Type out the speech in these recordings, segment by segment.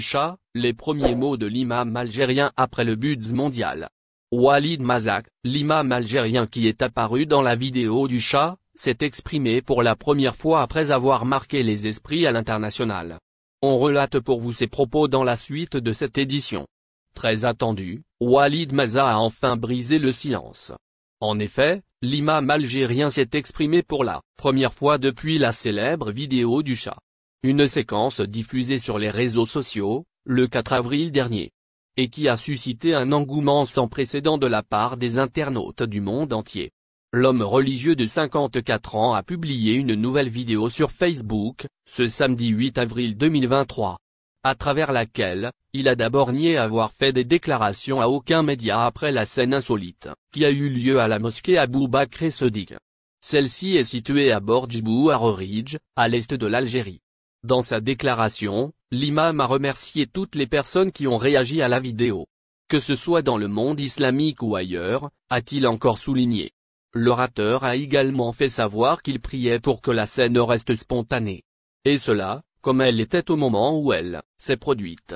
chat, les premiers mots de l'imam algérien après le buzz mondial. Walid Mazzak, l'imam algérien qui est apparu dans la vidéo du chat, s'est exprimé pour la première fois après avoir marqué les esprits à l'international. On relate pour vous ses propos dans la suite de cette édition. Très attendu, Walid Mazzak a enfin brisé le silence. En effet, l'imam algérien s'est exprimé pour la première fois depuis la célèbre vidéo du chat. Une séquence diffusée sur les réseaux sociaux, le 4 avril dernier. Et qui a suscité un engouement sans précédent de la part des internautes du monde entier. L'homme religieux de 54 ans a publié une nouvelle vidéo sur Facebook, ce samedi 8 avril 2023. À travers laquelle, il a d'abord nié avoir fait des déclarations à aucun média après la scène insolite, qui a eu lieu à la mosquée Abou Bakr Sadiq. Celle-ci est située à Borj Bouarridj, à l'est de l'Algérie. Dans sa déclaration, l'imam a remercié toutes les personnes qui ont réagi à la vidéo. Que ce soit dans le monde islamique ou ailleurs, a-t-il encore souligné. L'orateur a également fait savoir qu'il priait pour que la scène reste spontanée. Et cela, comme elle était au moment où elle s'est produite.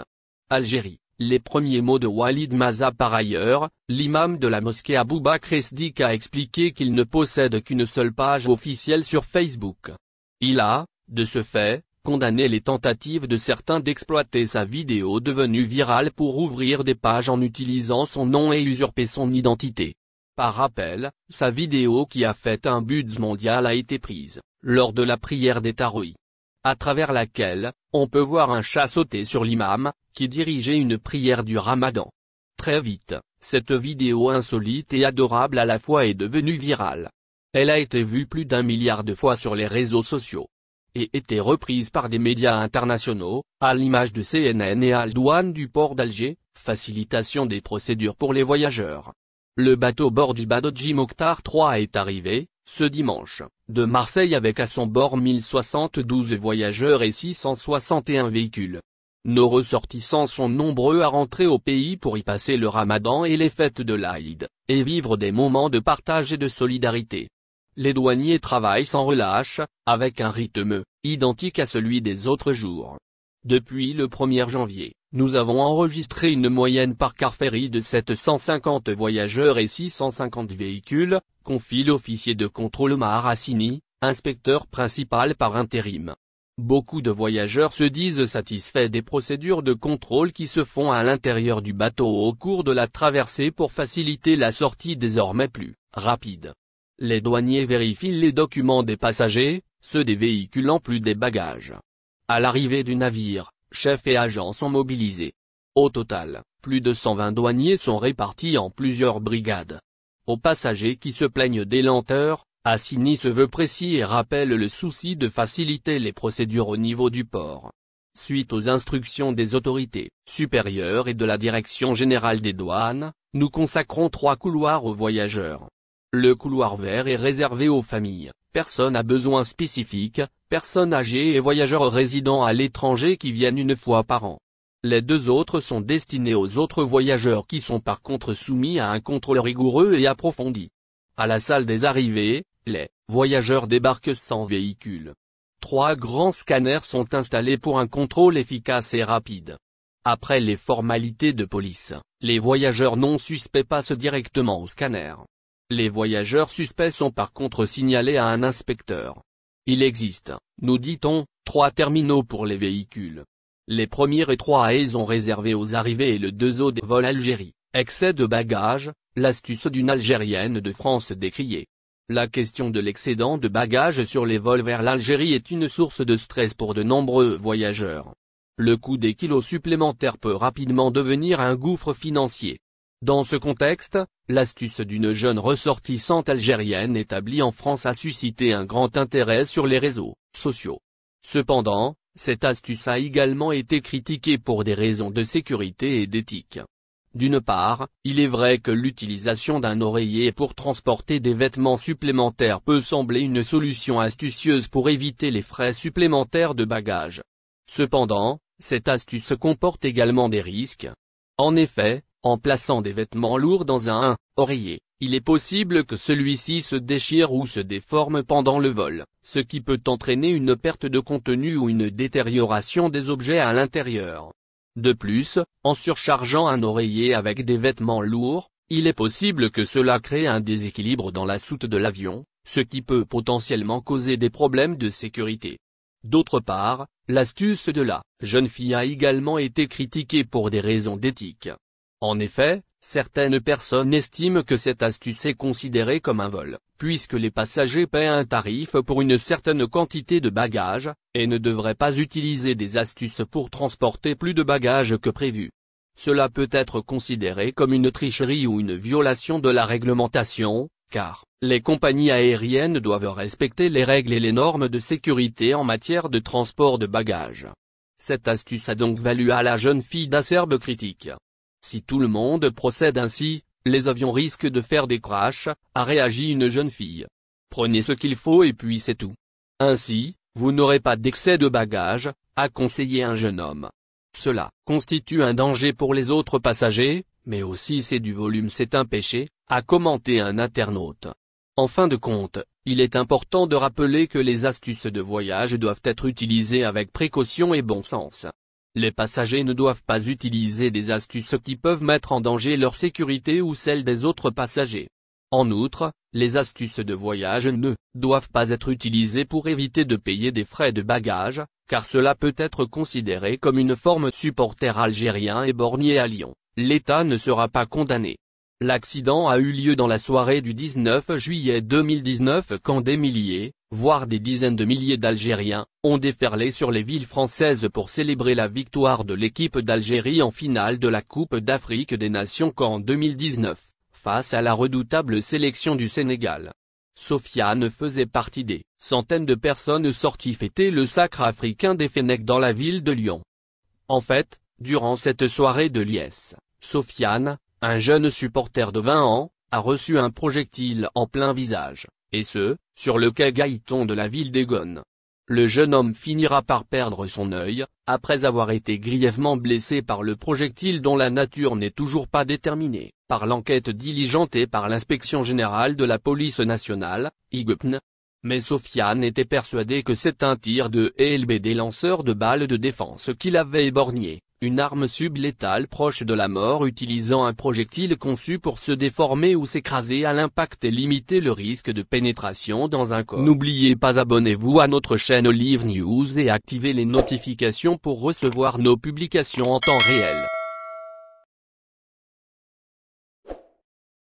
Algérie, les premiers mots de Walid Mazzak. Par ailleurs, l'imam de la mosquée Abou Bakr Sadiq a expliqué qu'il ne possède qu'une seule page officielle sur Facebook. Il a, de ce fait, condamné les tentatives de certains d'exploiter sa vidéo devenue virale pour ouvrir des pages en utilisant son nom et usurper son identité. Par rappel, sa vidéo qui a fait un buzz mondial a été prise, lors de la prière des tarawih. À travers laquelle, on peut voir un chat sauter sur l'imam, qui dirigeait une prière du Ramadan. Très vite, cette vidéo insolite et adorable à la fois est devenue virale. Elle a été vue plus d'1 milliard de fois sur les réseaux sociaux. Et été reprise par des médias internationaux, à l'image de CNN et Al Douane du port d'Alger, facilitation des procédures pour les voyageurs. Le bateau Borj Badodji Mokhtar 3 est arrivé, ce dimanche, de Marseille avec à son bord 1072 voyageurs et 661 véhicules. Nos ressortissants sont nombreux à rentrer au pays pour y passer le Ramadan et les fêtes de l'Aïd, et vivre des moments de partage et de solidarité. Les douaniers travaillent sans relâche, avec un rythme identique à celui des autres jours. Depuis le 1er janvier, nous avons enregistré une moyenne par car ferry de 750 voyageurs et 650 véhicules, confie l'officier de contrôle Omar Hassini, inspecteur principal par intérim. Beaucoup de voyageurs se disent satisfaits des procédures de contrôle qui se font à l'intérieur du bateau au cours de la traversée pour faciliter la sortie désormais plus rapide. Les douaniers vérifient les documents des passagers, ceux des véhicules en plus des bagages. À l'arrivée du navire, chefs et agents sont mobilisés. Au total, plus de 120 douaniers sont répartis en plusieurs brigades. Aux passagers qui se plaignent des lenteurs, Hassini se veut précis et rappelle le souci de faciliter les procédures au niveau du port. Suite aux instructions des autorités supérieures et de la Direction générale des douanes, nous consacrons 3 couloirs aux voyageurs. Le couloir vert est réservé aux familles, personnes à besoins spécifiques, personnes âgées et voyageurs résidant à l'étranger qui viennent une fois par an. Les 2 autres sont destinés aux autres voyageurs qui sont par contre soumis à un contrôle rigoureux et approfondi. À la salle des arrivées, les voyageurs débarquent sans véhicule. 3 grands scanners sont installés pour un contrôle efficace et rapide. Après les formalités de police, les voyageurs non suspects passent directement au scanner. Les voyageurs suspects sont par contre signalés à un inspecteur. Il existe, nous dit-on, 3 terminaux pour les véhicules. Les premiers et 3 A sont réservés aux arrivées et le 2 O des vols Algérie. Excès de bagages, l'astuce d'une Algérienne de France décriée. La question de l'excédent de bagages sur les vols vers l'Algérie est une source de stress pour de nombreux voyageurs. Le coût des kilos supplémentaires peut rapidement devenir un gouffre financier. Dans ce contexte, l'astuce d'une jeune ressortissante algérienne établie en France a suscité un grand intérêt sur les réseaux sociaux. Cependant, cette astuce a également été critiquée pour des raisons de sécurité et d'éthique. D'une part, il est vrai que l'utilisation d'un oreiller pour transporter des vêtements supplémentaires peut sembler une solution astucieuse pour éviter les frais supplémentaires de bagages. Cependant, cette astuce comporte également des risques. En effet, en plaçant des vêtements lourds dans un oreiller, il est possible que celui-ci se déchire ou se déforme pendant le vol, ce qui peut entraîner une perte de contenu ou une détérioration des objets à l'intérieur. De plus, en surchargeant un oreiller avec des vêtements lourds, il est possible que cela crée un déséquilibre dans la soute de l'avion, ce qui peut potentiellement causer des problèmes de sécurité. D'autre part, l'astuce de la jeune fille a également été critiquée pour des raisons d'éthique. En effet, certaines personnes estiment que cette astuce est considérée comme un vol, puisque les passagers paient un tarif pour une certaine quantité de bagages, et ne devraient pas utiliser des astuces pour transporter plus de bagages que prévu. Cela peut être considéré comme une tricherie ou une violation de la réglementation, car les compagnies aériennes doivent respecter les règles et les normes de sécurité en matière de transport de bagages. Cette astuce a donc valu à la jeune fille d'acerbes critiques. Si tout le monde procède ainsi, les avions risquent de faire des crashs, a réagi une jeune fille. Prenez ce qu'il faut et puis c'est tout. Ainsi, vous n'aurez pas d'excès de bagages, a conseillé un jeune homme. Cela constitue un danger pour les autres passagers, mais aussi c'est du volume, c'est un péché, a commenté un internaute. En fin de compte, il est important de rappeler que les astuces de voyage doivent être utilisées avec précaution et bon sens. Les passagers ne doivent pas utiliser des astuces qui peuvent mettre en danger leur sécurité ou celle des autres passagers. En outre, les astuces de voyage ne doivent pas être utilisées pour éviter de payer des frais de bagages, car cela peut être considéré comme une forme de supporter algérien éborgné à Lyon. L'État ne sera pas condamné. L'accident a eu lieu dans la soirée du 19 juillet 2019 quand des milliers, voire des dizaines de milliers d'Algériens, ont déferlé sur les villes françaises pour célébrer la victoire de l'équipe d'Algérie en finale de la Coupe d'Afrique des Nations en 2019, face à la redoutable sélection du Sénégal. Sofiane faisait partie des centaines de personnes sorties fêter le sacre africain des Fennecs dans la ville de Lyon. En fait, durant cette soirée de liesse, Sofiane, un jeune supporter de 20 ans, a reçu un projectile en plein visage, et ce, sur le quai Gailleton de la ville d'Egon. Le jeune homme finira par perdre son œil, après avoir été grièvement blessé par le projectile dont la nature n'est toujours pas déterminée, par l'enquête diligentée par l'Inspection générale de la police nationale, IGPN. Mais Sofiane était persuadé que c'est un tir de LBD lanceur de balles de défense qui l'avait éborgné. Une arme sublétale proche de la mort utilisant un projectile conçu pour se déformer ou s'écraser à l'impact et limiter le risque de pénétration dans un corps. N'oubliez pas abonnez-vous à notre chaîne Olive News et activez les notifications pour recevoir nos publications en temps réel.